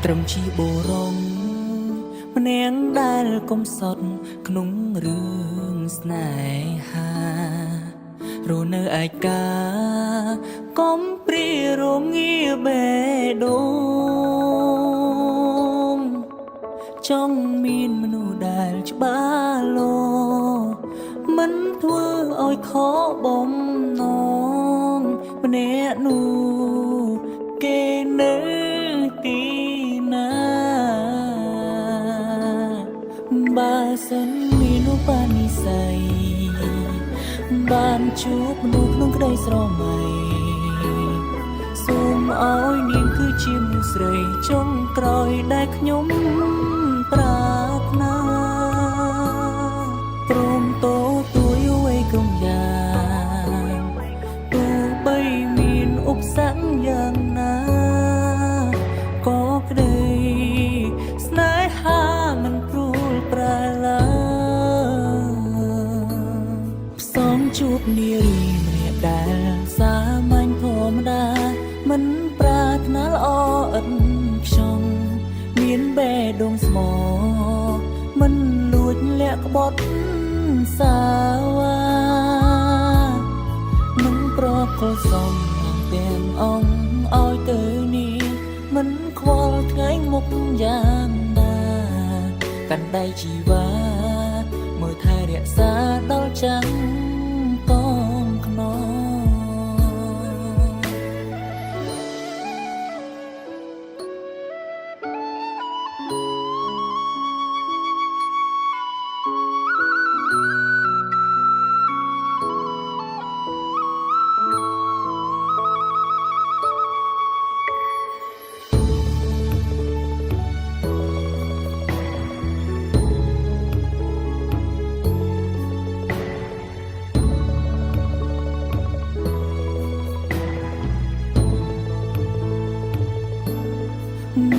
ត្រឹមជាបរងម្នាក់ដែលកុំសត់ក្នុងរឿងស្នេហារស់នៅឯកាកុំព្រារងាបេះដូងចង់មានមនុស្សដែលច្បាស់លាស់មិនធ្វើឲ្យខកបំណងម្នាក់នោះគេនៅទីណាបើសិនមានឧបនិស្ស័យបានជួបមនុស្សក្នុងក្តីស្រមៃសូមឲ្យនាងគឺជាមនុស្សស្រីចុងក្រោយដែលខ្ញុំប្រាថ្នាព្រមតទួយអ្វីគ្រប់យ៉ាងទោះបីមានឧបសគ្គយ៉ាងណាក៏ក្តីស្នេហាមិនព្រួលប្រែឡើយផ្សំជួបនារីម្នាក់ដែលសាមញ្ញធម្មតាមិនប្រាថ្នាល្អឥតខ្ចង់មានបេះដូងស្មោះមិនលួចលាក់ក្បត់សាវានឹងប្រកល់សំទាំងអង្គឲ្យទៅនេះមិនខ្វល់ថ្ងៃមុខយ៉ាងណាកាន់ដៃជីវ៉ាមើលថែរក្សាដល់ចាំងកងខ្នង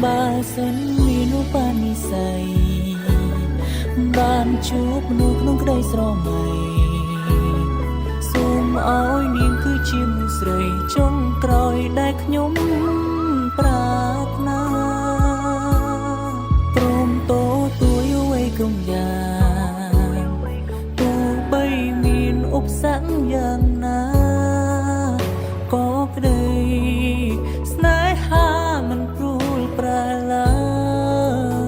បើសិនមានឧបនិស្ស័យបានជួបមនុស្សក្នុងក្តីស្រមៃសូមឲ្យនាងគឺជាមនុស្សស្រីចុងក្រោយដែលខ្ញុំប្រាថ្នាព្រមតទួយអ្វីគ្រប់យ៉ាងទោះបីមានឧបសគ្គយ៉ាងណាក៏ក្តីស្នេហាមិនព្រួលប្រែឡើយ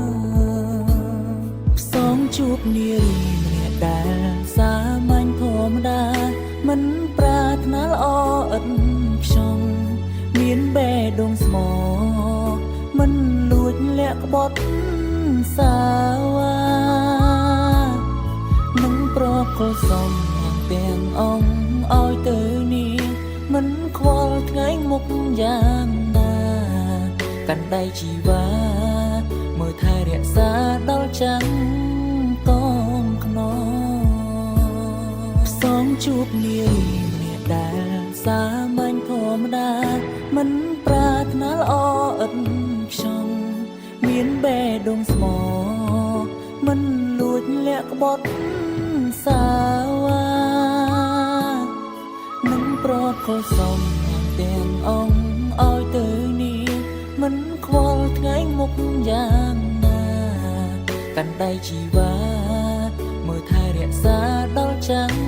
ផ្សំជួបនារីម្នាក់ដែលសាមញ្ញធម្មតាមិនប្រាថ្នាល្អឥតខ្ចង់មានបេះដូងស្មោះមិនលួចលាក់ក្បត់សាវានឹងប្រកល់សំទាំងអង្គឲ្យទៅនេះមិនខ្វល់ថ្ងៃមុខយ៉ាងណាកាន់ដៃជីវ៉ាមើលថែរក្សាដល់ចាំងកងខ្នងផ្សំជួបនារីម្នាក់ដែលសាមញ្ញធម្មតាមិនប្រាថ្នាល្អឥតខ្ចង់មានបេះដូងស្មោះមិនលួចលាក់ក្បត់សាវានឹងប្រកល់សំទាំងអង្គឲ្យទៅនេះមិនខ្វល់ថ្ងៃមុខយ៉ាងណាកាន់ដៃជីវ៉ាមើលថែរក្សាដល់ចាំង